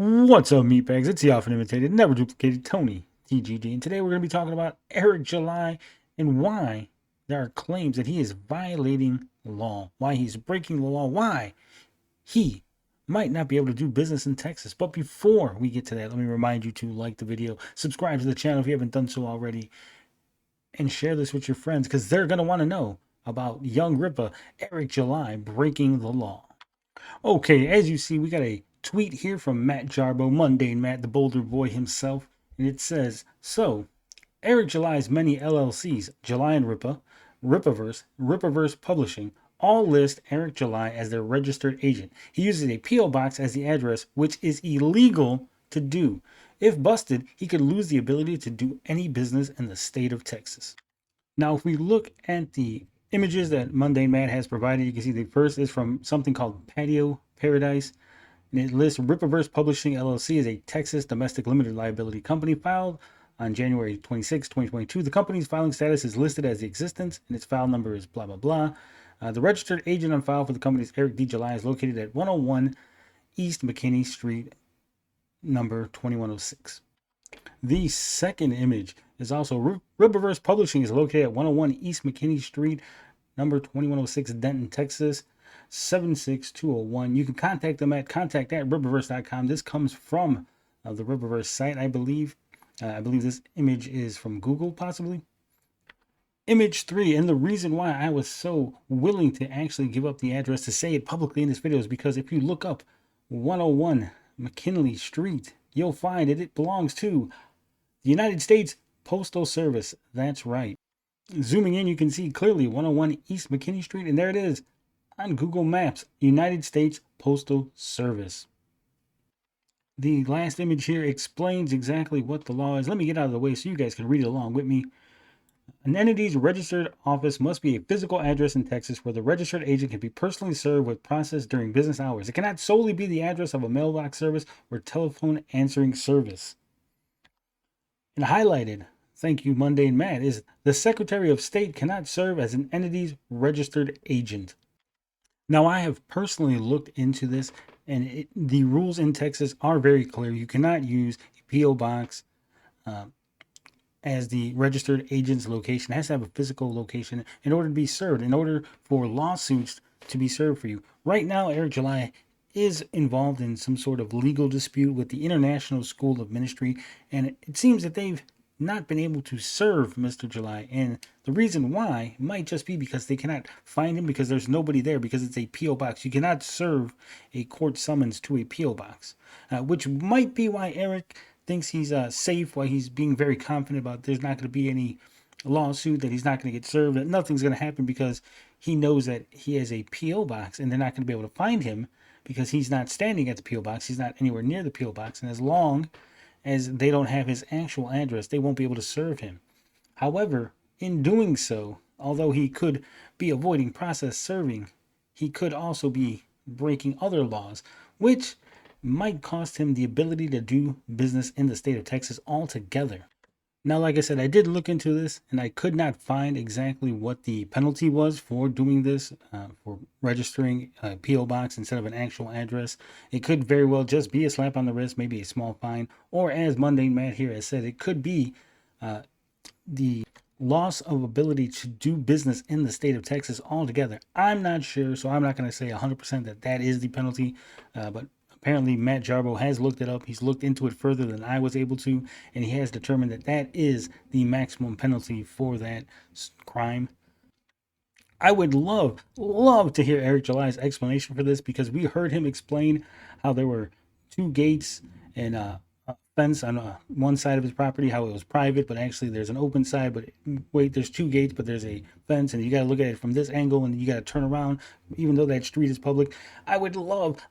What's up, meatbags? It's the often imitated, never duplicated Tony TGG, and today we're going to be talking about Eric July and why there are claims that he is violating the law, why he's breaking the law, why he might not be able to do business in Texas. But before we get to that, let me remind you to like the video, subscribe to the channel if you haven't done so already, and share this with your friends because they're going to want to know about young Rippa, Eric July, breaking the law. Okay, as you see, we got a tweet here from Matt Jarbo, Mundane Matt, the Boulder Boy himself, and it says, so, Eric July's many LLCs, July and Rippa, Rippaverse Publishing, all list Eric July as their registered agent. He uses a P.O. box as the address, which is illegal to do. If busted, he could lose the ability to do any business in the state of Texas. Now, if we look at the images that Mundane MAtt has provided, you can see the first is from something called Patio Paradise, and it lists Rippaverse Publishing LLC as a Texas domestic limited liability company filed on January 26, 2022. The company's filing status is listed as the existence, and its file number is blah, blah, blah. The registered agent on file for the company is Eric D. July, is located at 101 East McKinney Street, number 2106. The second image is also Rippaverse Publishing is located at 101 East McKinney Street, number 2106, Denton, Texas, 76201. You can contact them at contact@rippaverse.com. This comes from the Rippaverse site, I believe. I believe this image is from Google, possibly. Image 3, and the reason why I was so willing to actually give up the address to say it publicly in this video is because if you look up 101 McKinley Street, you'll find that it belongs to the United States Postal Service. That's right. Zooming in, you can see clearly 101 East McKinney Street, and there it is on Google Maps, United States Postal Service. The last image here explains exactly what the law is. Let me get out of the way so you guys can read it along with me. An entity's registered office must be a physical address in Texas where the registered agent can be personally served with process during business hours. It cannot solely be the address of a mailbox service or telephone answering service. And highlighted, thank you, Mundane MAtt, is the Secretary of State cannot serve as an entity's registered agent. Now, I have personally looked into this, and the rules in Texas are very clear. You cannot use a P.O. box as the registered agent's location. It has to have a physical location in order to be served, in order for lawsuits to be served for you. Right now, Eric July is involved in some sort of legal dispute with the International School of Ministry, and it seems that they've not been able to serve Mr. July, and the reason why might just be because they cannot find him because there's nobody there, because it's a P.O. box. You cannot serve a court summons to a P.O. box, which might be why Eric thinks he's safe, why he's being very confident about there's not going to be any lawsuit, that he's not going to get served, that nothing's going to happen, because he knows that he has a P.O. box and they're not going to be able to find him because he's not standing at the P.O. box. He's not anywhere near the P.O. box. And as long as they don't have his actual address, they won't be able to serve him. However, in doing so, although he could be avoiding process serving, he could also be breaking other laws, which might cost him the ability to do business in the state of Texas altogether. Now, like I said, I did look into this and I could not find exactly what the penalty was for doing this, for registering a P.O. box instead of an actual address. It could very well just be a slap on the wrist, maybe a small fine, or as Mundane MAtt here has said, it could be the loss of ability to do business in the state of Texas altogether. I'm not sure, so I'm not going to say 100% that that is the penalty, but apparently Matt Jarbo has looked it up. He's looked into it further than I was able to, and he has determined that that is the maximum penalty for that crime. I would love to hear Eric July's explanation for this, because we heard him explain how there were two gates and a fence on one side of his property, how it was private, but actually there's an open side, but wait, there's two gates, but there's a fence, and you got to look at it from this angle, and you got to turn around, even though that street is public. I would love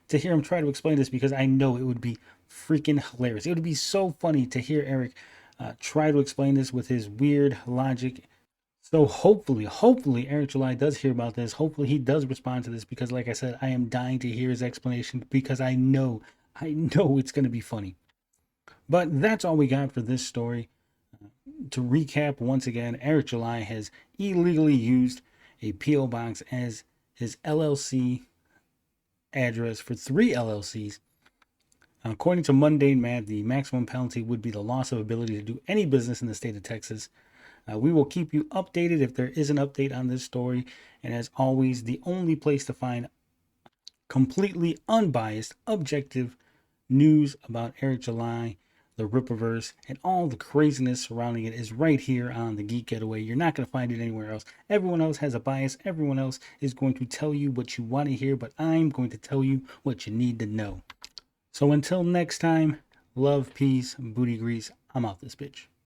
to hear him try to explain this, because I know it would be freaking hilarious. It would be so funny to hear Eric try to explain this with his weird logic. So hopefully Eric July does hear about this. Hopefully he does respond to this, because like I said, I am dying to hear his explanation, because I know it's going to be funny. But that's all we got for this story. To recap once again, Eric July has illegally used a P.O. box as his LLC address for 3 LLCs. According to Mundane MAtt, the maximum penalty would be the loss of ability to do any business in the state of Texas. We will keep you updated if there is an update on this story. And as always, the only place to find completely unbiased, objective news about Eric July, the Rippaverse, and all the craziness surrounding it is right here on the Geek Getaway. You're not going to find it anywhere else. Everyone else has a bias. Everyone else is going to tell you what you want to hear, but I'm going to tell you what you need to know. So until next time, love, peace, booty grease. I'm out this bitch.